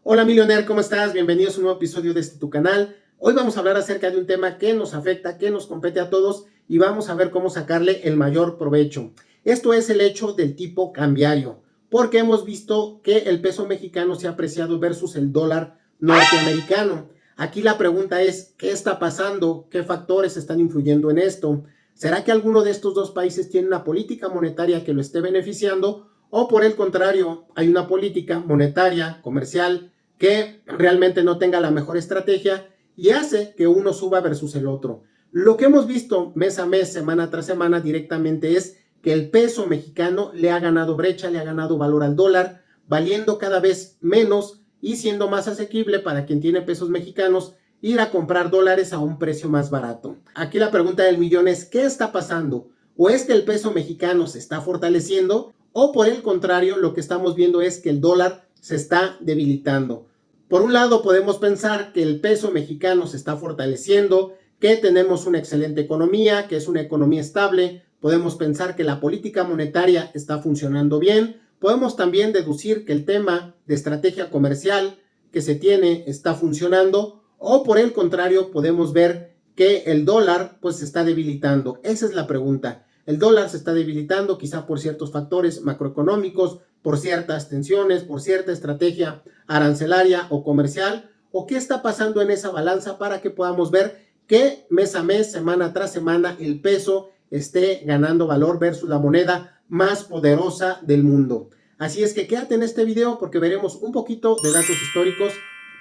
Hola millonario, ¿cómo estás? Bienvenidos a un nuevo episodio de tu canal. Hoy vamos a hablar acerca de un tema que nos afecta, que nos compete a todos y vamos a ver cómo sacarle el mayor provecho. Esto es el hecho del tipo cambiario, porque hemos visto que el peso mexicano se ha apreciado versus el dólar norteamericano. Aquí la pregunta es, ¿qué está pasando? ¿Qué factores están influyendo en esto? ¿Será que alguno de estos dos países tiene una política monetaria que lo esté beneficiando? O por el contrario, hay una política monetaria, comercial, que realmente no tenga la mejor estrategia y hace que uno suba versus el otro. Lo que hemos visto mes a mes, semana tras semana directamente es que el peso mexicano le ha ganado brecha, le ha ganado valor al dólar, valiendo cada vez menos y siendo más asequible para quien tiene pesos mexicanos ir a comprar dólares a un precio más barato. Aquí la pregunta del millón es, ¿qué está pasando? ¿O es que el peso mexicano se está fortaleciendo? O por el contrario, lo que estamos viendo es que el dólar se está debilitando. Por un lado, podemos pensar que el peso mexicano se está fortaleciendo, que tenemos una excelente economía, que es una economía estable. Podemos pensar que la política monetaria está funcionando bien. Podemos también deducir que el tema de estrategia comercial que se tiene está funcionando. O por el contrario, podemos ver que el dólar pues se está debilitando. Esa es la pregunta. El dólar se está debilitando quizá por ciertos factores macroeconómicos, por ciertas tensiones, por cierta estrategia arancelaria o comercial, o qué está pasando en esa balanza para que podamos ver que mes a mes, semana tras semana, el peso esté ganando valor versus la moneda más poderosa del mundo. Así es que quédate en este video porque veremos un poquito de datos históricos,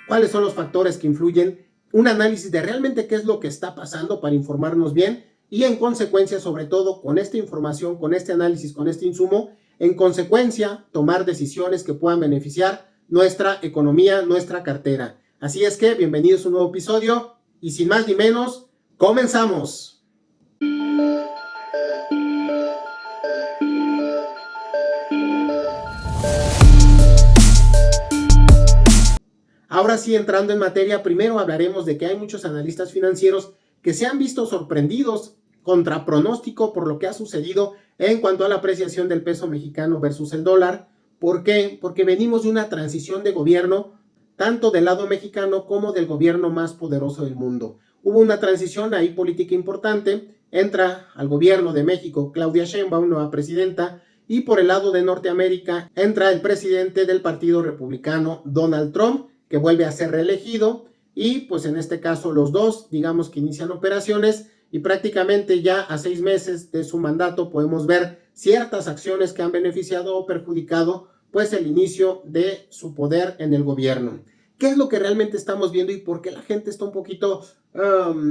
cuáles son los factores que influyen, un análisis de realmente qué es lo que está pasando para informarnos bien y en consecuencia, sobre todo con esta información, con este análisis, con este insumo, en consecuencia tomar decisiones que puedan beneficiar nuestra economía, nuestra cartera. Así es que bienvenidos a un nuevo episodio y sin más ni menos, comenzamos. Ahora sí, entrando en materia, primero hablaremos de que hay muchos analistas financieros que se han visto sorprendidos contra pronóstico por lo que ha sucedido en cuanto a la apreciación del peso mexicano versus el dólar. ¿Por qué? Porque venimos de una transición de gobierno, tanto del lado mexicano como del gobierno más poderoso del mundo. Hubo una transición ahí política importante, entra al gobierno de México Claudia Sheinbaum, nueva presidenta, y por el lado de Norteamérica entra el presidente del Partido Republicano, Donald Trump, que vuelve a ser reelegido y pues en este caso los dos digamos que inician operaciones y prácticamente ya a 6 meses de su mandato podemos ver ciertas acciones que han beneficiado o perjudicado pues el inicio de su poder en el gobierno. ¿Qué es lo que realmente estamos viendo y por qué la gente está un poquito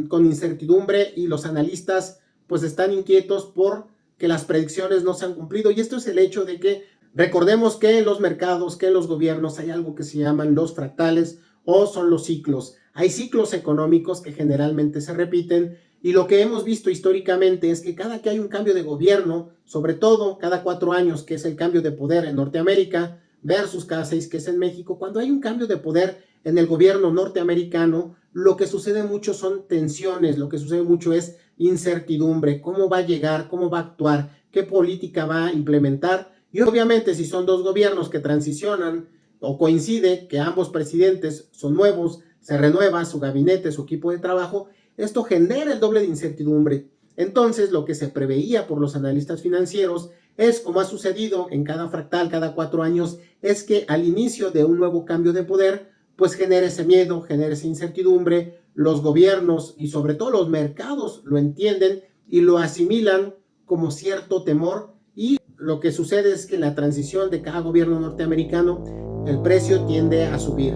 con incertidumbre y los analistas pues están inquietos por que las predicciones no se han cumplido? Y esto es el hecho de que recordemos que en los mercados, que en los gobiernos hay algo que se llaman los fractales o son los ciclos. Hay ciclos económicos que generalmente se repiten y lo que hemos visto históricamente es que cada que hay un cambio de gobierno, sobre todo cada 4 años, que es el cambio de poder en Norteamérica, versus cada 6 que es en México, cuando hay un cambio de poder en el gobierno norteamericano, lo que sucede mucho son tensiones, lo que sucede mucho es incertidumbre, cómo va a llegar, cómo va a actuar, qué política va a implementar. Y obviamente si son dos gobiernos que transicionan o coincide que ambos presidentes son nuevos, se renueva su gabinete, su equipo de trabajo, esto genera el doble de incertidumbre. Entonces lo que se preveía por los analistas financieros es, como ha sucedido en cada fractal, cada 4 años, es que al inicio de un nuevo cambio de poder, pues genera ese miedo, genera esa incertidumbre, los gobiernos y sobre todo los mercados lo entienden y lo asimilan como cierto temor y lo que sucede es que en la transición de cada gobierno norteamericano el precio tiende a subir.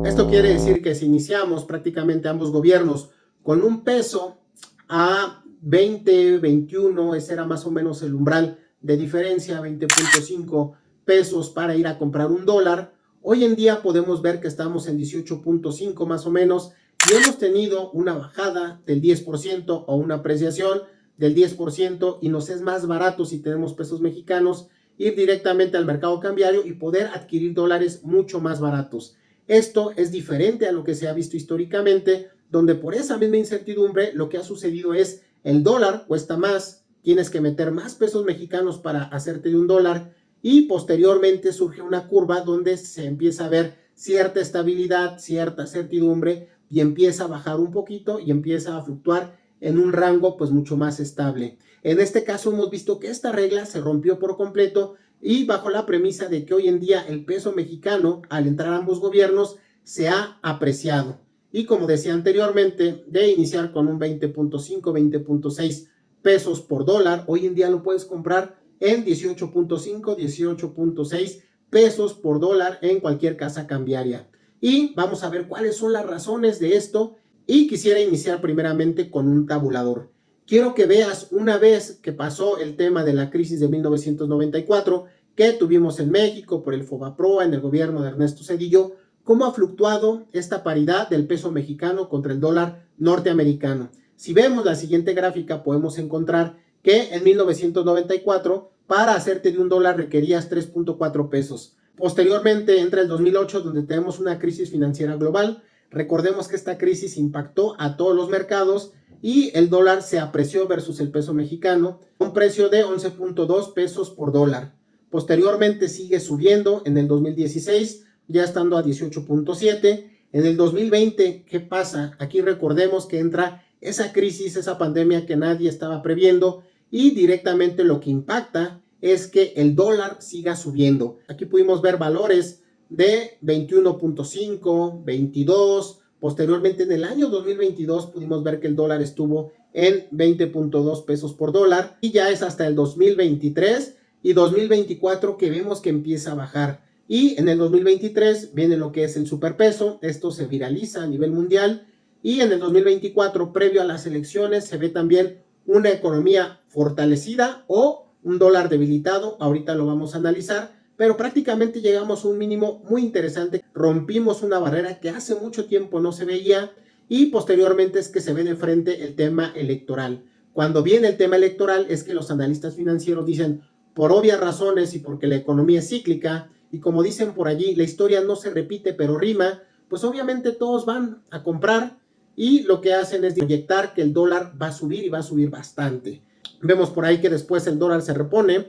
Esto quiere decir que si iniciamos prácticamente ambos gobiernos con un peso a 20, 21, ese era más o menos el umbral de diferencia, 20.5 pesos para ir a comprar un dólar. Hoy en día podemos ver que estamos en 18.5 más o menos y hemos tenido una bajada del 10% o una apreciación del 10% y nos es más barato si tenemos pesos mexicanos ir directamente al mercado cambiario y poder adquirir dólares mucho más baratos. Esto es diferente a lo que se ha visto históricamente, donde por esa misma incertidumbre lo que ha sucedido es el dólar cuesta más, tienes que meter más pesos mexicanos para hacerte de un dólar y posteriormente surge una curva donde se empieza a ver cierta estabilidad, cierta certidumbre y empieza a bajar un poquito y empieza a fluctuar en un rango pues mucho más estable. En este caso hemos visto que esta regla se rompió por completo y bajo la premisa de que hoy en día el peso mexicano, al entrar a ambos gobiernos, se ha apreciado. Y como decía anteriormente, de iniciar con un 20.5, 20.6 pesos por dólar, hoy en día lo puedes comprar en 18.5, 18.6 pesos por dólar en cualquier casa cambiaria. Y vamos a ver cuáles son las razones de esto y quisiera iniciar primeramente con un tabulador. Quiero que veas una vez que pasó el tema de la crisis de 1994 que tuvimos en México por el Fobaproa en el gobierno de Ernesto Zedillo, cómo ha fluctuado esta paridad del peso mexicano contra el dólar norteamericano. Si vemos la siguiente gráfica podemos encontrar que en 1994 para hacerte de un dólar requerías 3.4 pesos. Posteriormente entra el 2008 donde tenemos una crisis financiera global. Recordemos que esta crisis impactó a todos los mercados y el dólar se apreció versus el peso mexicano a un precio de 11.2 pesos por dólar. Posteriormente sigue subiendo en el 2016, ya estando a 18.7. En el 2020, ¿qué pasa? Aquí recordemos que entra esa crisis, esa pandemia que nadie estaba previendo y directamente lo que impacta es que el dólar siga subiendo. Aquí pudimos ver valores de 21.5, 22. Posteriormente en el año 2022 pudimos ver que el dólar estuvo en 20.2 pesos por dólar y ya es hasta el 2023 y 2024 que vemos que empieza a bajar. Y en el 2023 viene lo que es el superpeso, esto se viraliza a nivel mundial y en el 2024 previo a las elecciones se ve también una economía fortalecida o un dólar debilitado, ahorita lo vamos a analizar, pero prácticamente llegamos a un mínimo muy interesante, rompimos una barrera que hace mucho tiempo no se veía y posteriormente es que se ve de frente el tema electoral. Cuando viene el tema electoral es que los analistas financieros dicen, por obvias razones y porque la economía es cíclica y como dicen por allí, la historia no se repite pero rima, pues obviamente todos van a comprar y lo que hacen es proyectar que el dólar va a subir y va a subir bastante. Vemos por ahí que después el dólar se repone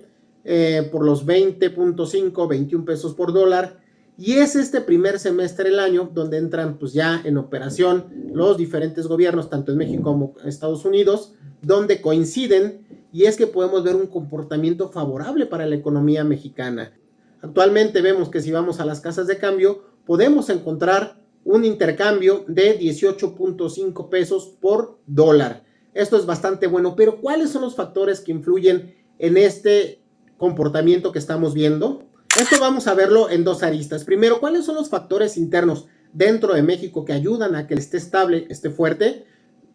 por los 20.5, 21 pesos por dólar. Y es este primer semestre del año donde entran pues ya en operación los diferentes gobiernos, tanto en México como en Estados Unidos, donde coinciden y es que podemos ver un comportamiento favorable para la economía mexicana. Actualmente vemos que si vamos a las casas de cambio, podemos encontrar un intercambio de 18.5 pesos por dólar. Esto es bastante bueno, pero ¿cuáles son los factores que influyen en este comportamiento que estamos viendo? Esto vamos a verlo en dos aristas. Primero, ¿cuáles son los factores internos dentro de México que ayudan a que esté estable, esté fuerte?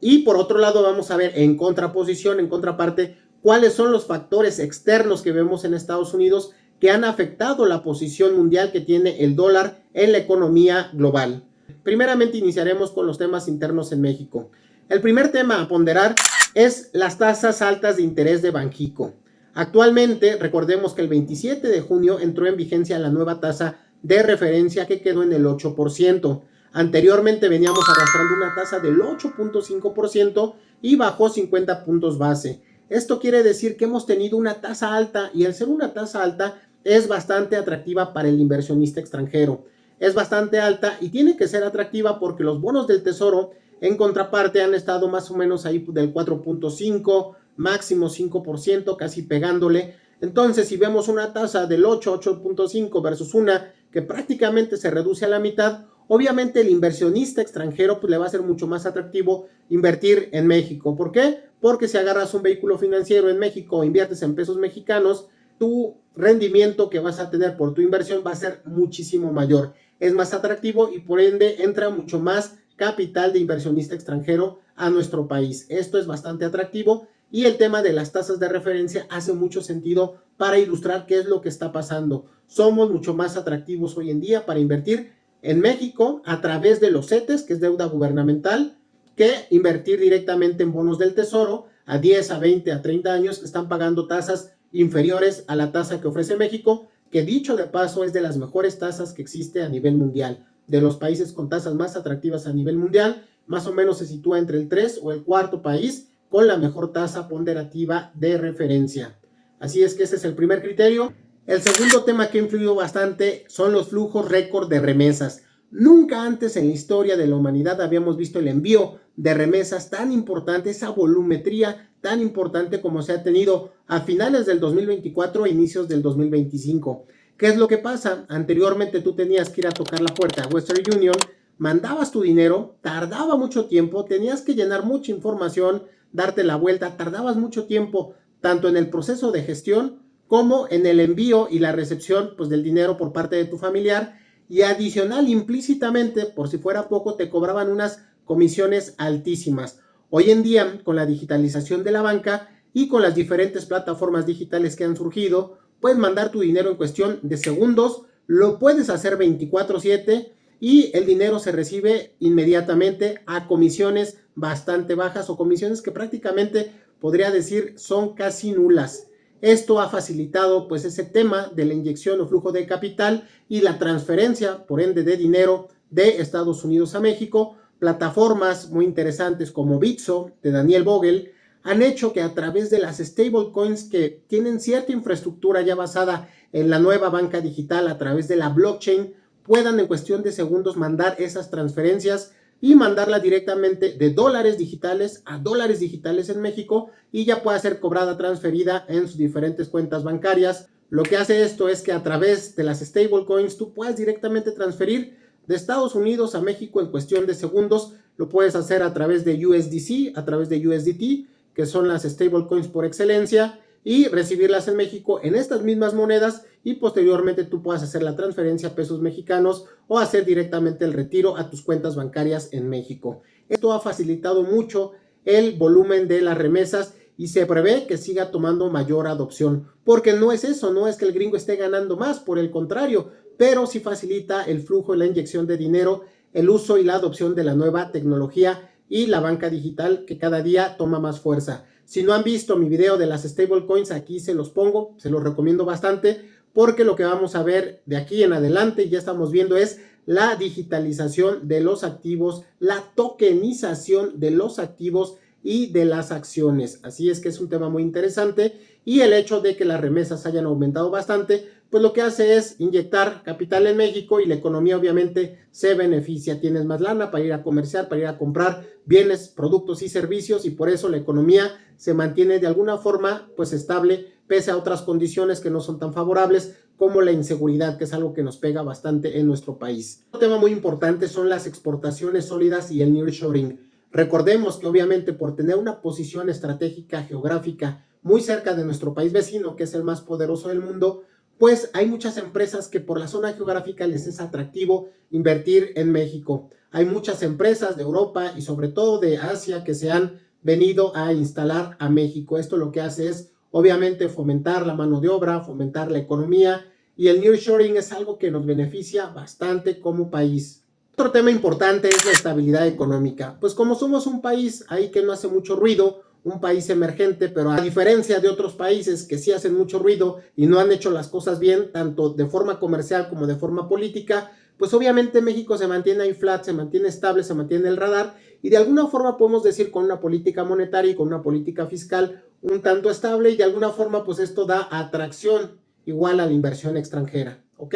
Y por otro lado vamos a ver en contraposición, en contraparte, cuáles son los factores externos que vemos en Estados Unidos que han afectado la posición mundial que tiene el dólar en la economía global. Primeramente iniciaremos con los temas internos en México. El primer tema a ponderar es las tasas altas de interés de Banxico. Actualmente, recordemos que el 27 de junio entró en vigencia la nueva tasa de referencia que quedó en el 8%. Anteriormente veníamos arrastrando una tasa del 8.5% y bajó 50 puntos base. Esto quiere decir que hemos tenido una tasa alta y al ser una tasa alta es bastante atractiva para el inversionista extranjero. Es bastante alta y tiene que ser atractiva porque los bonos del tesoro en contraparte han estado más o menos ahí del 4.5, máximo 5%, casi pegándole. Entonces, si vemos una tasa del 8, 8.5 versus una que prácticamente se reduce a la mitad, obviamente el inversionista extranjero pues, le va a ser mucho más atractivo invertir en México. ¿Por qué? Porque si agarras un vehículo financiero en México o inviertes en pesos mexicanos, tu rendimiento que vas a tener por tu inversión va a ser muchísimo mayor. Es más atractivo y por ende entra mucho más capital de inversionista extranjero a nuestro país. Esto es bastante atractivo y el tema de las tasas de referencia hace mucho sentido para ilustrar qué es lo que está pasando. Somos mucho más atractivos hoy en día para invertir en México a través de los CETES, que es deuda gubernamental, que invertir directamente en bonos del tesoro a 10, a 20, a 30 años que están pagando tasas inferiores a la tasa que ofrece México, que dicho de paso es de las mejores tasas que existe a nivel mundial. De los países con tasas más atractivas a nivel mundial, más o menos se sitúa entre el 3 o el cuarto país con la mejor tasa ponderativa de referencia. Así es que ese es el primer criterio. El segundo tema que ha influido bastante son los flujos récord de remesas. Nunca antes en la historia de la humanidad habíamos visto el envío de remesas tan importante, esa volumetría tan importante como se ha tenido a finales del 2024 e inicios del 2025. ¿Qué es lo que pasa? Anteriormente tú tenías que ir a tocar la puerta a Western Union, mandabas tu dinero, tardaba mucho tiempo, tenías que llenar mucha información, darte la vuelta, tardabas mucho tiempo tanto en el proceso de gestión como en el envío y la recepción pues, del dinero por parte de tu familiar, y adicional implícitamente, por si fuera poco, te cobraban unas comisiones altísimas. Hoy en día, con la digitalización de la banca y con las diferentes plataformas digitales que han surgido, puedes mandar tu dinero en cuestión de segundos, lo puedes hacer 24/7 y el dinero se recibe inmediatamente a comisiones bastante bajas o comisiones que prácticamente podría decir son casi nulas. Esto ha facilitado pues ese tema de la inyección o flujo de capital y la transferencia, por ende, de dinero de Estados Unidos a México. Plataformas muy interesantes como Bitso, de Daniel Bogle, han hecho que a través de las stablecoins que tienen cierta infraestructura ya basada en la nueva banca digital a través de la blockchain, puedan en cuestión de segundos mandar esas transferencias y mandarla directamente de dólares digitales a dólares digitales en México y ya pueda ser cobrada, transferida en sus diferentes cuentas bancarias. Lo que hace esto es que a través de las stablecoins tú puedes directamente transferir de Estados Unidos a México en cuestión de segundos. Lo puedes hacer a través de USDC, a través de USDT, que son las stablecoins por excelencia, y recibirlas en México en estas mismas monedas y posteriormente tú puedas hacer la transferencia a pesos mexicanos o hacer directamente el retiro a tus cuentas bancarias en México. Esto ha facilitado mucho el volumen de las remesas y se prevé que siga tomando mayor adopción, porque no es eso, no es que el gringo esté ganando más, por el contrario, pero sí facilita el flujo y la inyección de dinero, el uso y la adopción de la nueva tecnología y la banca digital que cada día toma más fuerza. Si no han visto mi video de las stablecoins, aquí se los pongo, se los recomiendo bastante, porque lo que vamos a ver de aquí en adelante, ya estamos viendo, es la digitalización de los activos, la tokenización de los activos y de las acciones. Así es que es un tema muy interesante, y el hecho de que las remesas hayan aumentado bastante, pues lo que hace es inyectar capital en México y la economía obviamente se beneficia. Tienes más lana para ir a comerciar, para ir a comprar bienes, productos y servicios, y por eso la economía se mantiene de alguna forma pues estable pese a otras condiciones que no son tan favorables como la inseguridad, que es algo que nos pega bastante en nuestro país. Otro tema muy importante son las exportaciones sólidas y el nearshoring. Recordemos que obviamente por tener una posición estratégica geográfica muy cerca de nuestro país vecino, que es el más poderoso del mundo, pues hay muchas empresas que por la zona geográfica les es atractivo invertir en México. Hay muchas empresas de Europa y sobre todo de Asia que se han venido a instalar a México. Esto lo que hace es obviamente fomentar la mano de obra, fomentar la economía, y el nearshoring es algo que nos beneficia bastante como país. Otro tema importante es la estabilidad económica. Pues como somos un país ahí que no hace mucho ruido, un país emergente, pero a diferencia de otros países que sí hacen mucho ruido y no han hecho las cosas bien, tanto de forma comercial como de forma política, pues obviamente México se mantiene ahí flat, se mantiene estable, se mantiene en el radar, y de alguna forma podemos decir con una política monetaria y con una política fiscal un tanto estable, y de alguna forma pues esto da atracción igual a la inversión extranjera, ¿ok?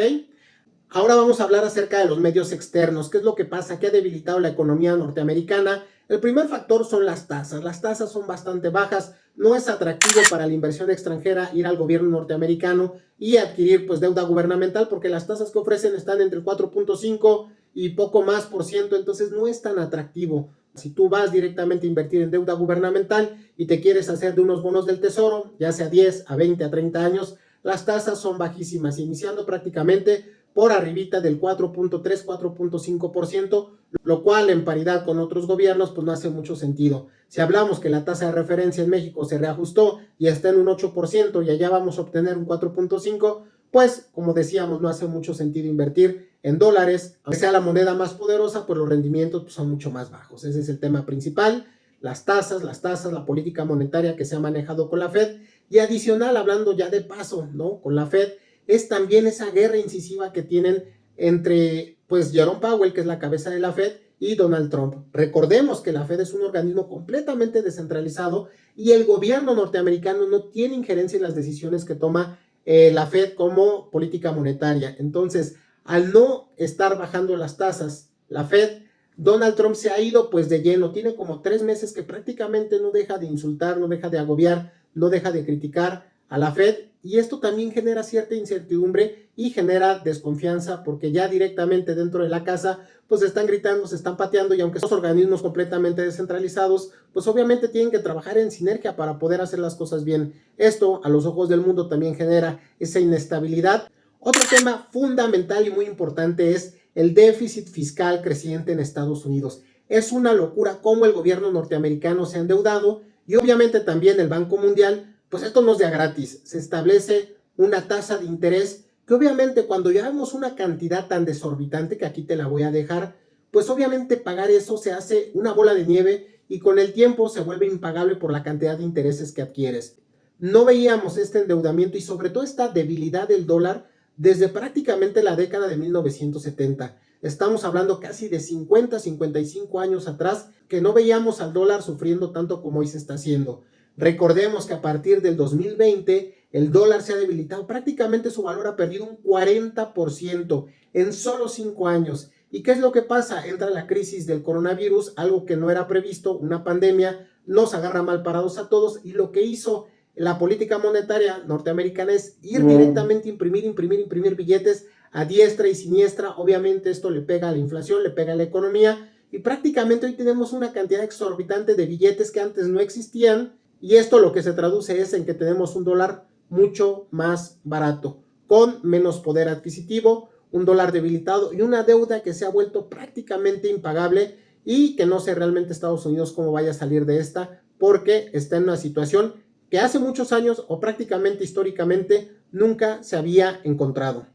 Ahora vamos a hablar acerca de los medios externos. ¿Qué es lo que pasa? ¿Qué ha debilitado la economía norteamericana? El primer factor son las tasas. Las tasas son bastante bajas. No es atractivo para la inversión extranjera ir al gobierno norteamericano y adquirir pues deuda gubernamental, porque las tasas que ofrecen están entre el 4.5 y poco más por ciento, entonces no es tan atractivo. Si tú vas directamente a invertir en deuda gubernamental y te quieres hacer de unos bonos del tesoro, ya sea 10, a 20, a 30 años, las tasas son bajísimas, iniciando prácticamente por arribita del 4.3, 4.5%, lo cual en paridad con otros gobiernos pues no hace mucho sentido. Si hablamos que la tasa de referencia en México se reajustó y está en un 8% y allá vamos a obtener un 4.5%, pues como decíamos no hace mucho sentido invertir en dólares. Aunque sea la moneda más poderosa, pues los rendimientos pues, son mucho más bajos. Ese es el tema principal, las tasas, la política monetaria que se ha manejado con la Fed, y adicional, hablando ya de paso, ¿no? Con la Fed, es también esa guerra incisiva que tienen entre pues Jerome Powell, que es la cabeza de la Fed, y Donald Trump. Recordemos que la Fed es un organismo completamente descentralizado y el gobierno norteamericano no tiene injerencia en las decisiones que toma la Fed como política monetaria. Entonces, al no estar bajando las tasas, la Fed, Donald Trump se ha ido pues de lleno. Tiene como 3 meses que prácticamente no deja de insultar, no deja de agobiar, no deja de criticar a la Fed, y esto también genera cierta incertidumbre y genera desconfianza, porque ya directamente dentro de la casa pues se están gritando, se están pateando, y aunque son organismos completamente descentralizados, pues obviamente tienen que trabajar en sinergia para poder hacer las cosas bien. Esto a los ojos del mundo también genera esa inestabilidad. Otro tema fundamental y muy importante es el déficit fiscal creciente en Estados Unidos. Es una locura cómo el gobierno norteamericano se ha endeudado, y obviamente también el Banco Mundial. Pues esto no es de a gratis, se establece una tasa de interés que obviamente cuando ya vemos una cantidad tan desorbitante, que aquí te la voy a dejar, pues obviamente pagar eso se hace una bola de nieve y con el tiempo se vuelve impagable por la cantidad de intereses que adquieres. No veíamos este endeudamiento y sobre todo esta debilidad del dólar desde prácticamente la década de 1970. Estamos hablando casi de 50, 55 años atrás que no veíamos al dólar sufriendo tanto como hoy se está haciendo. Recordemos que a partir del 2020 el dólar se ha debilitado, prácticamente su valor ha perdido un 40% en solo 5 años. ¿Y qué es lo que pasa? Entra la crisis del coronavirus, algo que no era previsto, una pandemia, nos agarra mal parados a todos, y lo que hizo la política monetaria norteamericana es ir directamente a imprimir billetes a diestra y siniestra. Obviamente esto le pega a la inflación, le pega a la economía, y prácticamente hoy tenemos una cantidad exorbitante de billetes que antes no existían, y esto lo que se traduce es en que tenemos un dólar mucho más barato, con menos poder adquisitivo, un dólar debilitado y una deuda que se ha vuelto prácticamente impagable, y que no sé realmente Estados Unidos cómo vaya a salir de esta, porque está en una situación que hace muchos años o prácticamente históricamente nunca se había encontrado.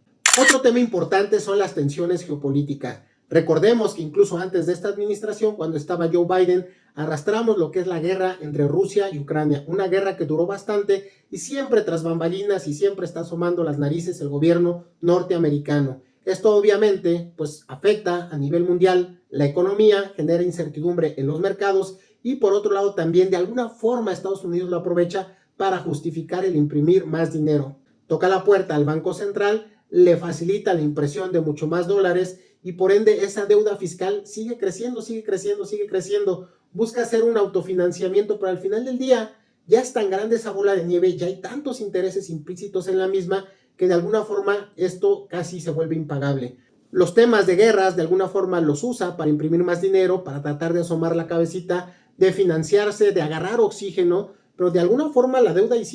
Otro tema importante son las tensiones geopolíticas. Recordemos que incluso antes de esta administración, cuando estaba Joe Biden, arrastramos lo que es la guerra entre Rusia y Ucrania, una guerra que duró bastante y siempre tras bambalinas, y siempre está asomando las narices el gobierno norteamericano. Esto obviamente pues afecta a nivel mundial la economía, genera incertidumbre en los mercados, y por otro lado también de alguna forma Estados Unidos lo aprovecha para justificar el imprimir más dinero. Toca la puerta al Banco Central, le facilita la impresión de mucho más dólares, y por ende esa deuda fiscal sigue creciendo, busca hacer un autofinanciamiento, pero al final del día ya es tan grande esa bola de nieve, ya hay tantos intereses implícitos en la misma, que de alguna forma esto casi se vuelve impagable. Los temas de guerras de alguna forma los usa para imprimir más dinero, para tratar de asomar la cabecita, de financiarse, de agarrar oxígeno, pero de alguna forma la deuda ahí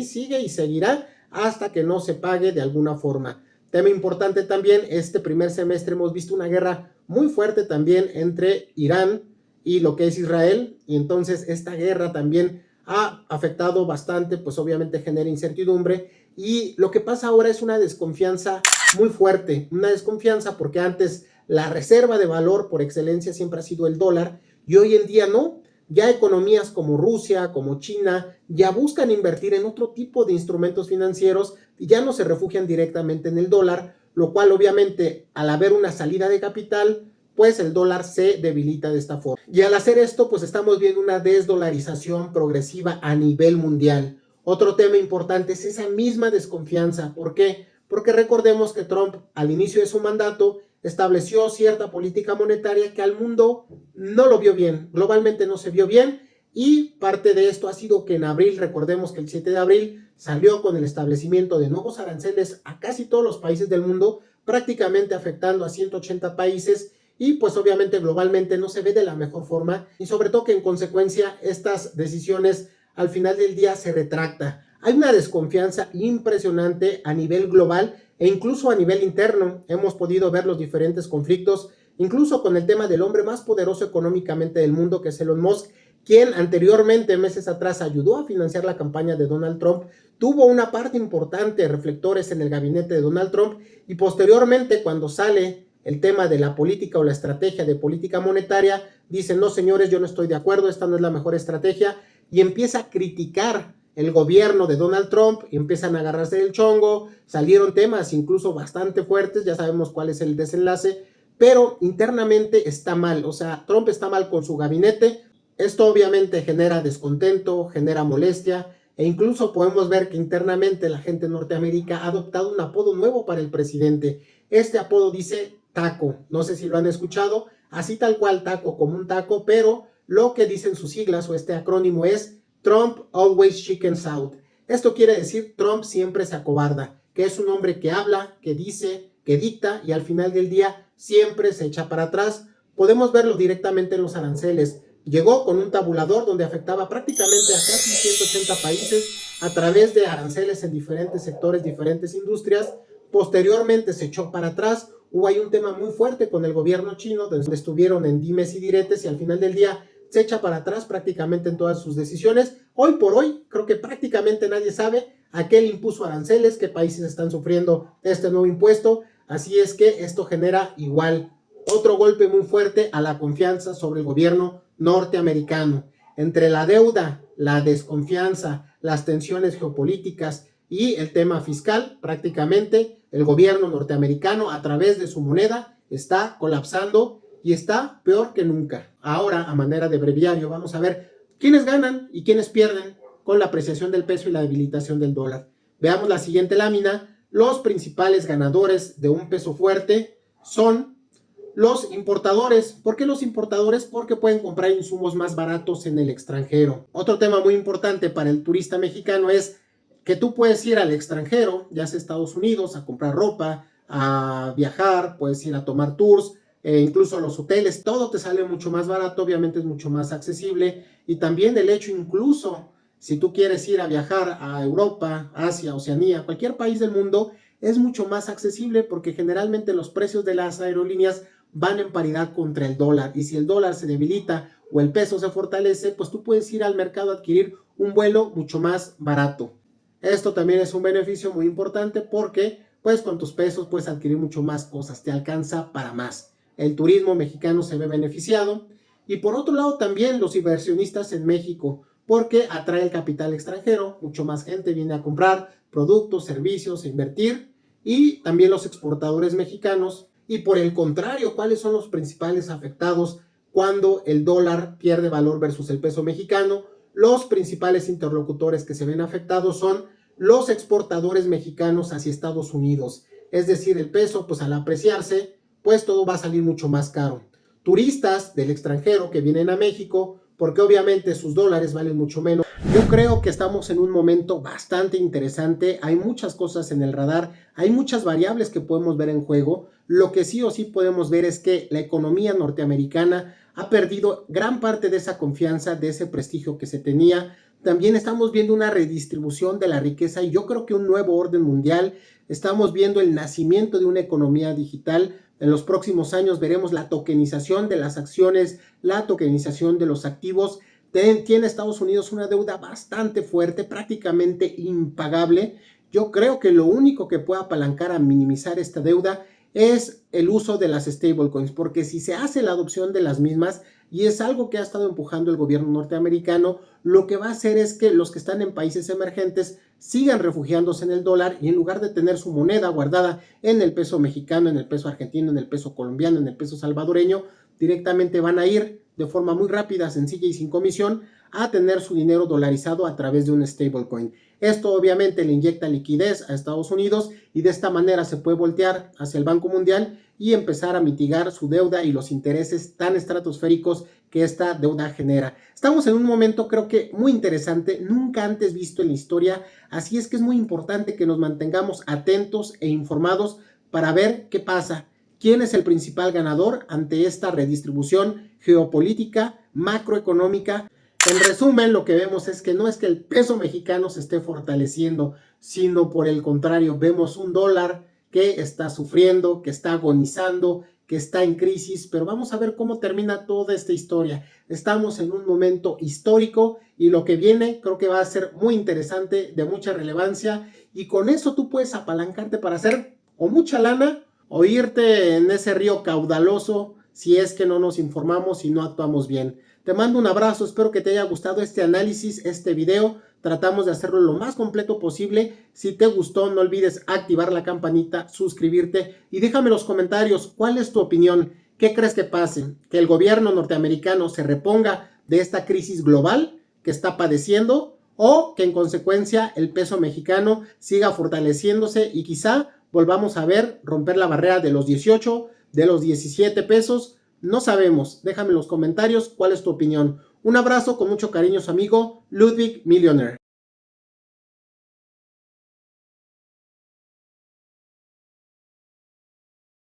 sigue y seguirá hasta que no se pague de alguna forma. Tema importante también, este primer semestre hemos visto una guerra muy fuerte también entre Irán y lo que es Israel, y entonces esta guerra también ha afectado bastante, pues obviamente genera incertidumbre, y lo que pasa ahora es una desconfianza muy fuerte, una desconfianza porque antes la reserva de valor por excelencia siempre ha sido el dólar, y hoy en día no. Ya economías como Rusia, como China, ya buscan invertir en otro tipo de instrumentos financieros y ya no se refugian directamente en el dólar, lo cual obviamente al haber una salida de capital, pues el dólar se debilita de esta forma. Y al hacer esto, pues estamos viendo una desdolarización progresiva a nivel mundial. Otro tema importante es esa misma desconfianza. ¿Por qué? Porque recordemos que Trump al inicio de su mandato estableció cierta política monetaria que al mundo no lo vio bien, globalmente no se vio bien, y parte de esto ha sido que en abril, recordemos que el 7 de abril salió con el establecimiento de nuevos aranceles a casi todos los países del mundo, prácticamente afectando a 180 países, y pues obviamente globalmente no se ve de la mejor forma, y sobre todo que en consecuencia estas decisiones al final del día se retracta. Hay una desconfianza impresionante a nivel global e incluso a nivel interno. Hemos podido ver los diferentes conflictos, incluso con el tema del hombre más poderoso económicamente del mundo, que es Elon Musk, quien anteriormente, meses atrás, ayudó a financiar la campaña de Donald Trump, tuvo una parte importante de reflectores en el gabinete de Donald Trump, y posteriormente, cuando sale el tema de la política o la estrategia de política monetaria, dicen: no señores, yo no estoy de acuerdo, esta no es la mejor estrategia, y empieza a criticar el gobierno de Donald Trump y empiezan a agarrarse del chongo. Salieron temas incluso bastante fuertes, ya sabemos cuál es el desenlace, pero internamente está mal, o sea, Trump está mal con su gabinete. Esto obviamente genera descontento, genera molestia E incluso podemos ver que internamente la gente de Norteamérica ha adoptado un apodo nuevo para el presidente. Este apodo dice taco. No sé si lo han escuchado, así tal cual taco como un taco, pero lo que dicen sus siglas o este acrónimo es Trump Always Chickens Out. Esto quiere decir Trump siempre se acobarda, que es un hombre que habla, que dice, que dicta y al final del día siempre se echa para atrás. Podemos verlo directamente en los aranceles. Llegó con un tabulador donde afectaba prácticamente a casi 180 países a través de aranceles en diferentes sectores, diferentes industrias. Posteriormente se echó para atrás. Hubo ahí un tema muy fuerte con el gobierno chino, donde estuvieron en dimes y diretes y al final del día se echa para atrás prácticamente en todas sus decisiones. Hoy por hoy, creo que prácticamente nadie sabe a qué le impuso aranceles, qué países están sufriendo este nuevo impuesto. Así es que esto genera igual otro golpe muy fuerte a la confianza sobre el gobierno norteamericano. Entre la deuda, la desconfianza, las tensiones geopolíticas y el tema fiscal, prácticamente el gobierno norteamericano a través de su moneda está colapsando y está peor que nunca. Ahora, a manera de breviario, vamos a ver quiénes ganan y quiénes pierden con la apreciación del peso y la debilitación del dólar. Veamos la siguiente lámina. Los principales ganadores de un peso fuerte son los importadores. ¿Por qué los importadores? Porque pueden comprar insumos más baratos en el extranjero. Otro tema muy importante para el turista mexicano es que tú puedes ir al extranjero, ya sea Estados Unidos, a comprar ropa, a viajar, puedes ir a tomar tours, incluso los hoteles, todo te sale mucho más barato, obviamente es mucho más accesible. Y también el hecho incluso, si tú quieres ir a viajar a Europa, Asia, Oceanía, cualquier país del mundo, es mucho más accesible porque generalmente los precios de las aerolíneas van en paridad contra el dólar, y si el dólar se debilita o el peso se fortalece, pues tú puedes ir al mercado a adquirir un vuelo mucho más barato. Esto también es un beneficio muy importante porque pues con tus pesos puedes adquirir mucho más cosas, te alcanza para más. El turismo mexicano se ve beneficiado y por otro lado también los inversionistas en México, porque atrae el capital extranjero, mucho más gente viene a comprar productos, servicios, a invertir, y también los exportadores mexicanos. Y por el contrario, ¿cuáles son los principales afectados cuando el dólar pierde valor versus el peso mexicano? Los principales interlocutores que se ven afectados son los exportadores mexicanos hacia Estados Unidos. Es decir, el peso, pues al apreciarse, pues todo va a salir mucho más caro. Turistas del extranjero que vienen a México, porque obviamente sus dólares valen mucho menos. Yo creo que estamos en un momento bastante interesante, hay muchas cosas en el radar, hay muchas variables que podemos ver en juego. Lo que sí o sí podemos ver es que la economía norteamericana ha perdido gran parte de esa confianza, de ese prestigio que se tenía. También estamos viendo una redistribución de la riqueza y yo creo que un nuevo orden mundial. Estamos viendo el nacimiento de una economía digital. En los próximos años veremos la tokenización de las acciones, la tokenización de los activos. Tiene Estados Unidos una deuda bastante fuerte, prácticamente impagable. Yo creo que lo único que puede apalancar a minimizar esta deuda es el uso de las stablecoins, porque si se hace la adopción de las mismas, y es algo que ha estado empujando el gobierno norteamericano, lo que va a hacer es que los que están en países emergentes sigan refugiándose en el dólar y en lugar de tener su moneda guardada en el peso mexicano, en el peso argentino, en el peso colombiano, en el peso salvadoreño, directamente van a ir de forma muy rápida, sencilla y sin comisión a tener su dinero dolarizado a través de un stablecoin. Esto obviamente le inyecta liquidez a Estados Unidos y de esta manera se puede voltear hacia el Banco Mundial y empezar a mitigar su deuda y los intereses tan estratosféricos que esta deuda genera. Estamos en un momento creo que muy interesante, nunca antes visto en la historia, así es que es muy importante que nos mantengamos atentos e informados para ver qué pasa. ¿Quién es el principal ganador ante esta redistribución geopolítica, macroeconómica? En resumen, lo que vemos es que no es que el peso mexicano se esté fortaleciendo, sino por el contrario, vemos un dólar que está sufriendo, que está agonizando, que está en crisis, pero vamos a ver cómo termina toda esta historia. Estamos en un momento histórico y lo que viene creo que va a ser muy interesante, de mucha relevancia, y con eso tú puedes apalancarte para hacer o mucha lana o irte en ese río caudaloso si es que no nos informamos y no actuamos bien. Te mando un abrazo, espero que te haya gustado este análisis, este video. Tratamos de hacerlo lo más completo posible. Si te gustó, no olvides activar la campanita, suscribirte y déjame en los comentarios cuál es tu opinión. ¿Qué crees que pase? ¿Que el gobierno norteamericano se reponga de esta crisis global que está padeciendo? o que en consecuencia el peso mexicano siga fortaleciéndose y quizá volvamos a ver romper la barrera de los 18, de los 17 pesos. No sabemos, déjame en los comentarios cuál es tu opinión. Un abrazo con mucho cariño, su amigo Ludwig Millionaire.